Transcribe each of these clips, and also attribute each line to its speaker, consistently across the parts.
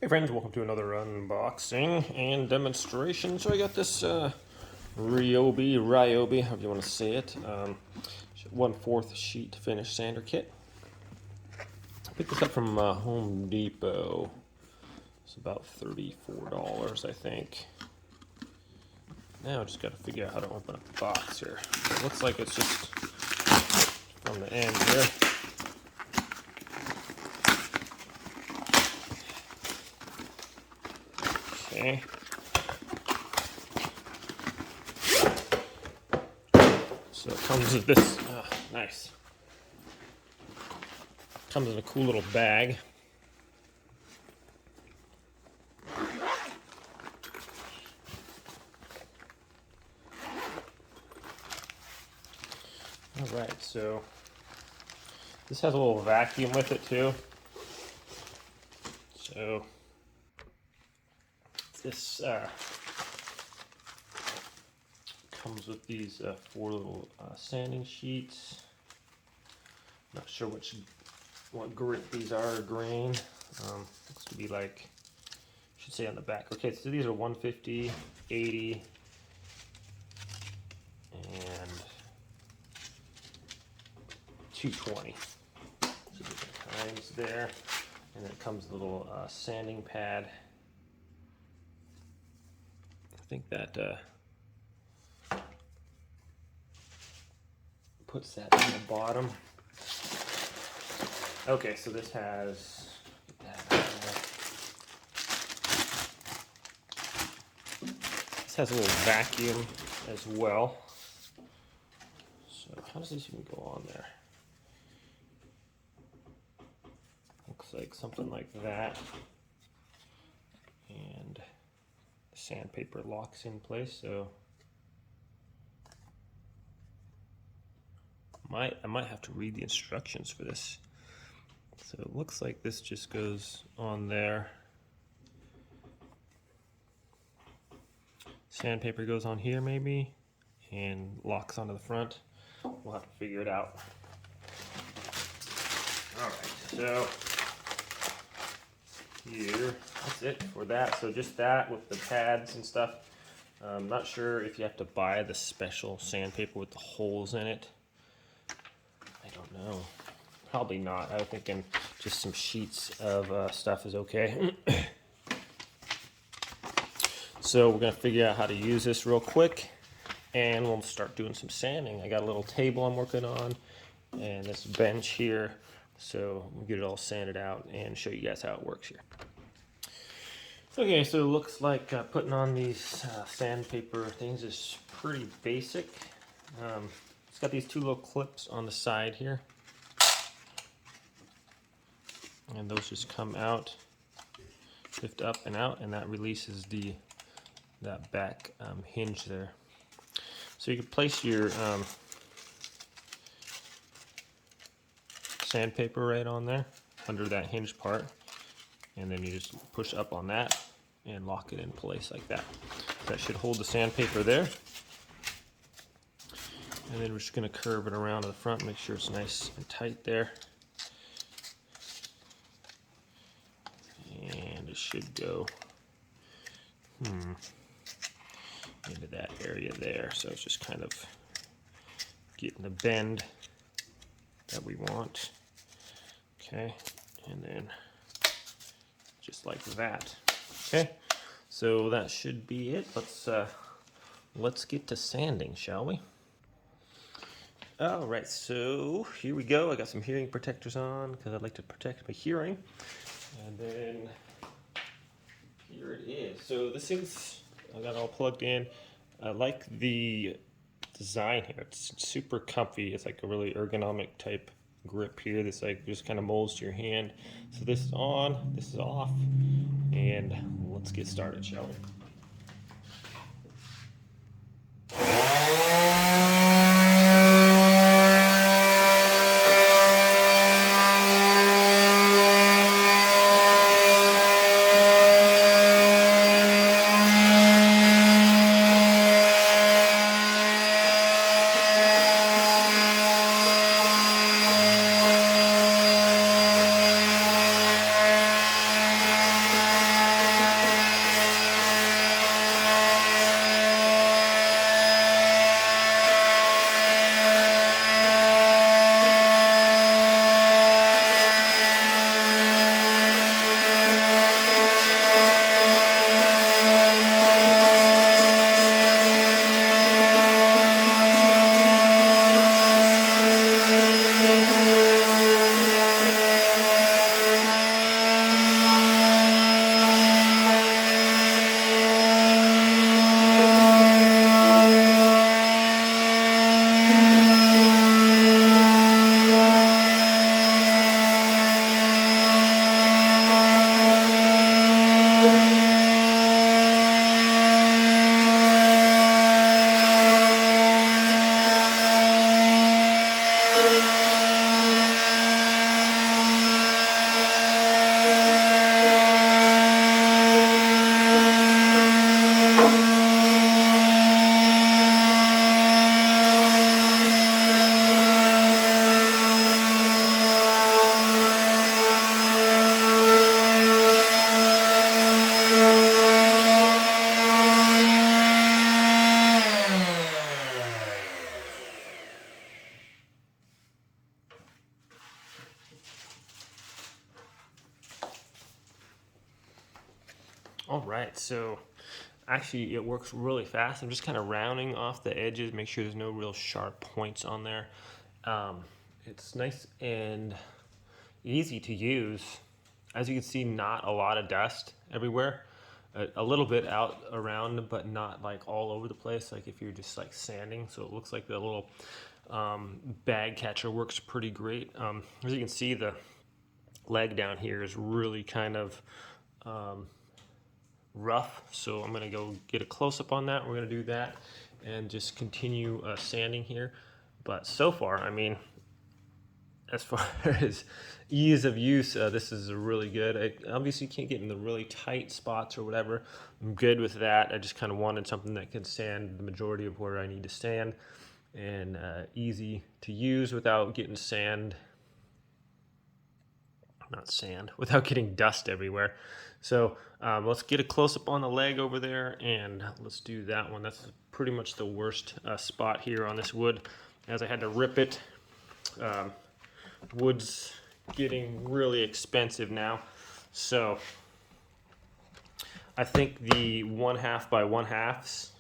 Speaker 1: Hey friends, welcome to another unboxing and demonstration. So I got this Ryobi, however you want to say it, 1/4 sheet finish sander kit. I picked this up from Home Depot. It's about $34, I think. Now I just got to figure out how to open up the box here. It looks like it's just from the end here. Okay. So it comes with this, nice. Comes in a cool little bag. All right, so this has a little vacuum with it too. So this comes with these 4 little sanding sheets. Not sure what grit these are, or grain. Looks to be like, should say on the back. Okay, so these are 150, 80, and 220. So different kinds there. And then it comes with a little sanding pad. I think that puts that on the bottom. Okay, so this has a little vacuum as well. So how does this even go on there? Looks like something like that. And the sandpaper locks in place, so I might have to read the instructions for this. So it looks like this just goes on there. Sandpaper goes on here maybe, and locks onto the front. We'll have to figure it out. Alright, so here, that's it for that. So just that with the pads and stuff. I'm not sure if you have to buy the special sandpaper with the holes in it. I don't know. Probably not. I was thinking just some sheets of stuff is okay. So we're going to figure out how to use this real quick, and we'll start doing some sanding. I got a little table I'm working on, and this bench here. So we'll get it all sanded out and show you guys how it works here. Okay, so it looks like putting on these sandpaper things is pretty basic. It's got these 2 little clips on the side here. And those just come out, lift up and out, and that releases that back hinge there. So you can place your sandpaper right on there under that hinge part, and then you just push up on that and lock it in place like that. That should hold the sandpaper there. And then we're just going to curve it around to the front, make sure it's nice and tight there. And it should go into that area there. So it's just kind of getting the bend that we want. Okay, and then just like that. Okay, so that should be it. Let's get to sanding, shall we? All right, so here we go. I got some hearing protectors on because I'd like to protect my hearing. And then here it is. So this thing's, I got it all plugged in. I like the design here. It's super comfy. It's like a really ergonomic type grip here. This like just kind of molds to your hand. So this is on, this is off, and let's get started, shall we? All right, so actually it works really fast. I'm just kind of rounding off the edges, make sure there's no real sharp points on there. It's nice and easy to use. As you can see, not a lot of dust everywhere. A little bit out around, but not like all over the place, like if you're just like sanding. So it looks like the little bag catcher works pretty great. As you can see, the leg down here is really kind of rough, so I'm going to go get a close-up on that. We're going to do that and just continue sanding here. But so far, I mean, as far as ease of use, this is really good. I obviously can't get in the really tight spots or whatever. I'm good with that. I just kind of wanted something that can sand the majority of where I need to sand, and easy to use without getting without getting dust everywhere. So let's get a close-up on the leg over there, and let's do that one. That's pretty much the worst spot here on this wood, as I had to rip it. Wood's getting really expensive now, so I think the 1/2 by 1/2s,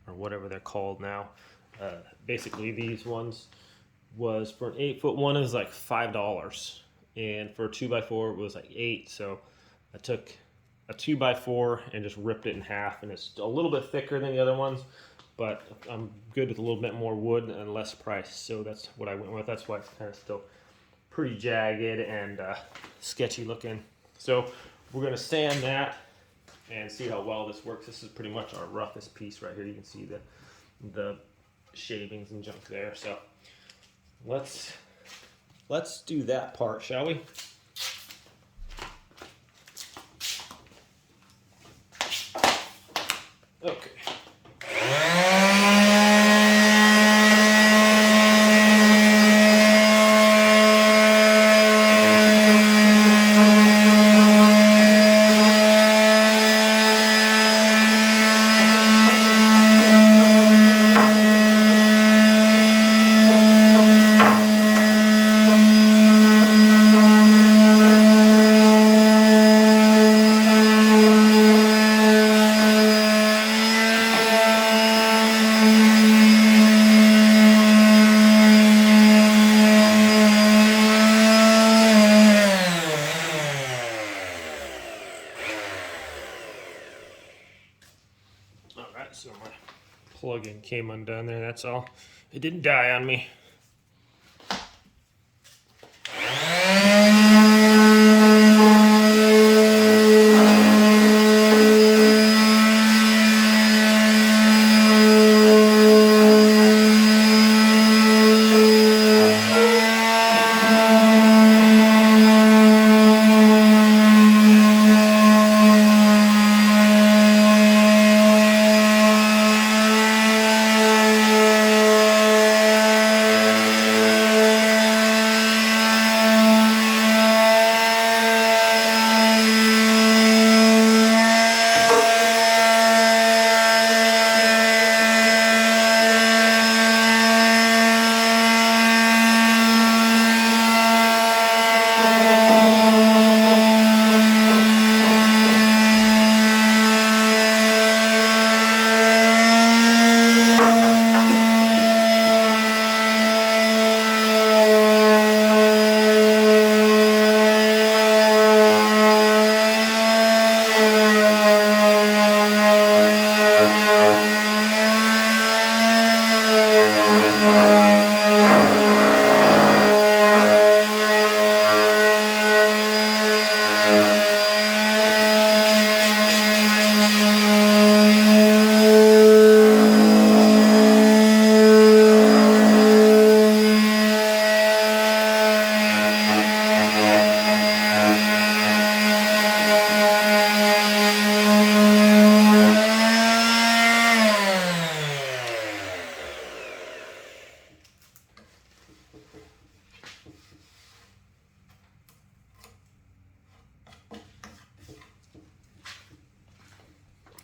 Speaker 1: or whatever they're called now, basically these ones, was for an 8-foot one, it was like $5, and for a 2x4 it was like $8. So I took a 2x4 and just ripped it in half, and it's a little bit thicker than the other ones, but I'm good with a little bit more wood and less price, so that's what I went with. That's why it's kind of still pretty jagged and sketchy looking. So we're going to sand that and see how well this works. This is pretty much our roughest piece right here. You can see the shavings and junk there. So let's do that part, shall we? Okay. So my plug-in came undone there, that's all. It didn't die on me.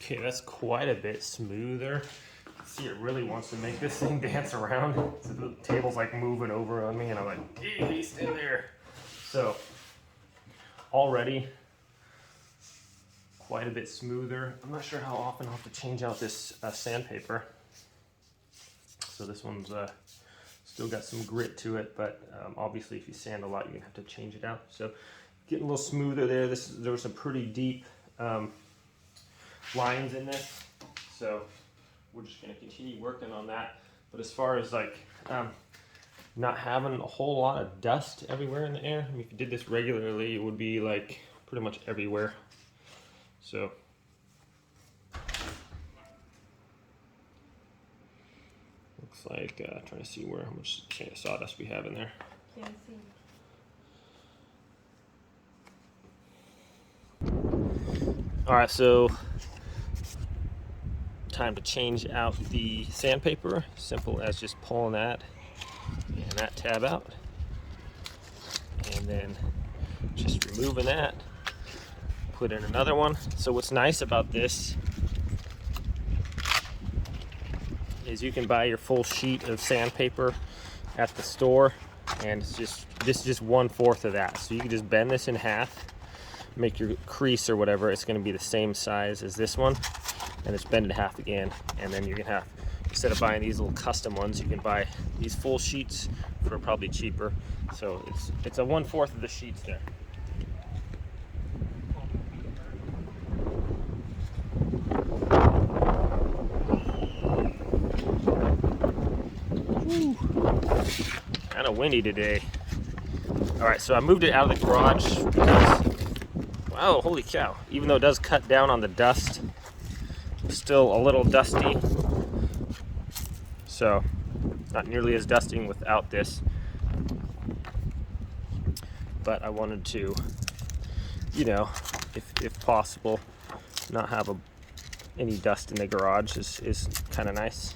Speaker 1: Okay, that's quite a bit smoother. See, it really wants to make this thing dance around. So the table's like moving over on me, and I'm like, hey, stay there. So already quite a bit smoother. I'm not sure how often I'll have to change out this sandpaper. So this one's still got some grit to it, but obviously if you sand a lot, you're gonna have to change it out. So getting a little smoother there. There were some pretty deep lines in this, so we're just gonna continue working on that. But as far as like not having a whole lot of dust everywhere in the air, I mean, if you did this regularly, it would be like pretty much everywhere. So looks like trying to see how much sawdust we have in there.
Speaker 2: Can't see.
Speaker 1: All right, so time to change out the sandpaper. Simple as just pulling that and that tab out, and then just removing that, put in another one. So what's nice about this is you can buy your full sheet of sandpaper at the store, and this is just 1/4 of that. So you can just bend this in half, make your crease or whatever. It's going to be the same size as this one, and it's bend in half again. And then you're going to have, instead of buying these little custom ones, you can buy these full sheets for probably cheaper. So it's a 1/4 of the sheets there. Kind of windy today. All right, so I moved it out of the garage because, wow, holy cow. Even though it does cut down on the dust, it's still a little dusty. So, not nearly as dusting without this. But I wanted to, you know, if possible, not have any dust in the garage is kind of nice.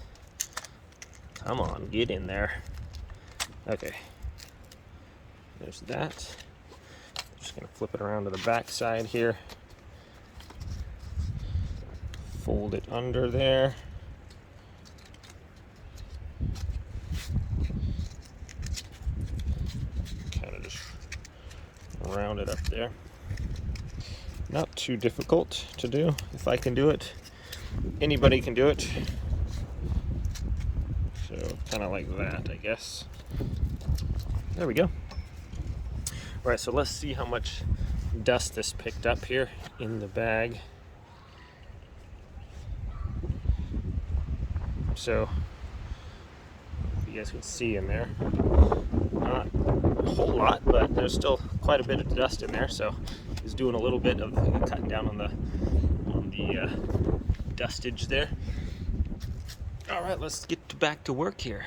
Speaker 1: Come on, get in there. Okay, there's that. Just gonna flip it around to the back side here. Fold it under there. Kind of just round it up there. Not too difficult to do. If I can do it, anybody can do it. So kind of like that, I guess. There we go. All right, so let's see how much dust this picked up here in the bag. So, if you guys can see in there, not a whole lot, but there's still quite a bit of dust in there. So, it's doing a little bit of cutting down on the dustage there. All right, let's get back to work here.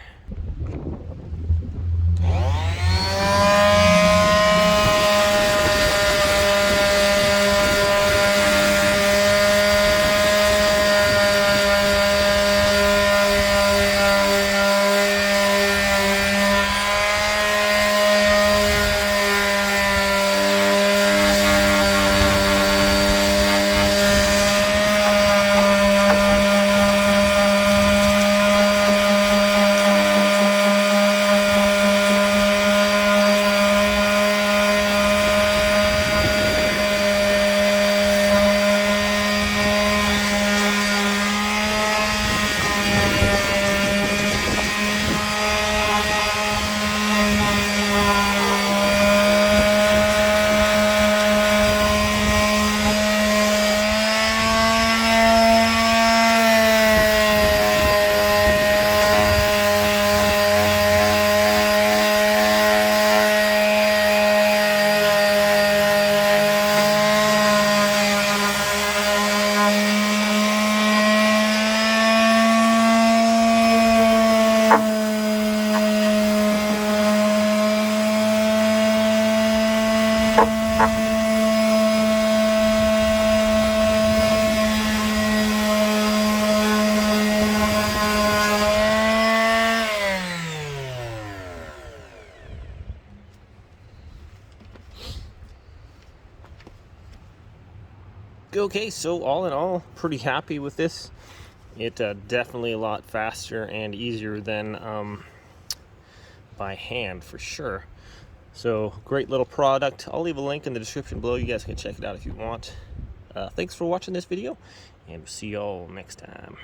Speaker 1: Okay, so all in all, pretty happy with this. It definitely a lot faster and easier than by hand for sure. So great little product. I'll leave a link in the description below. You guys can check it out if you want. Thanks for watching this video, and we'll see y'all next time.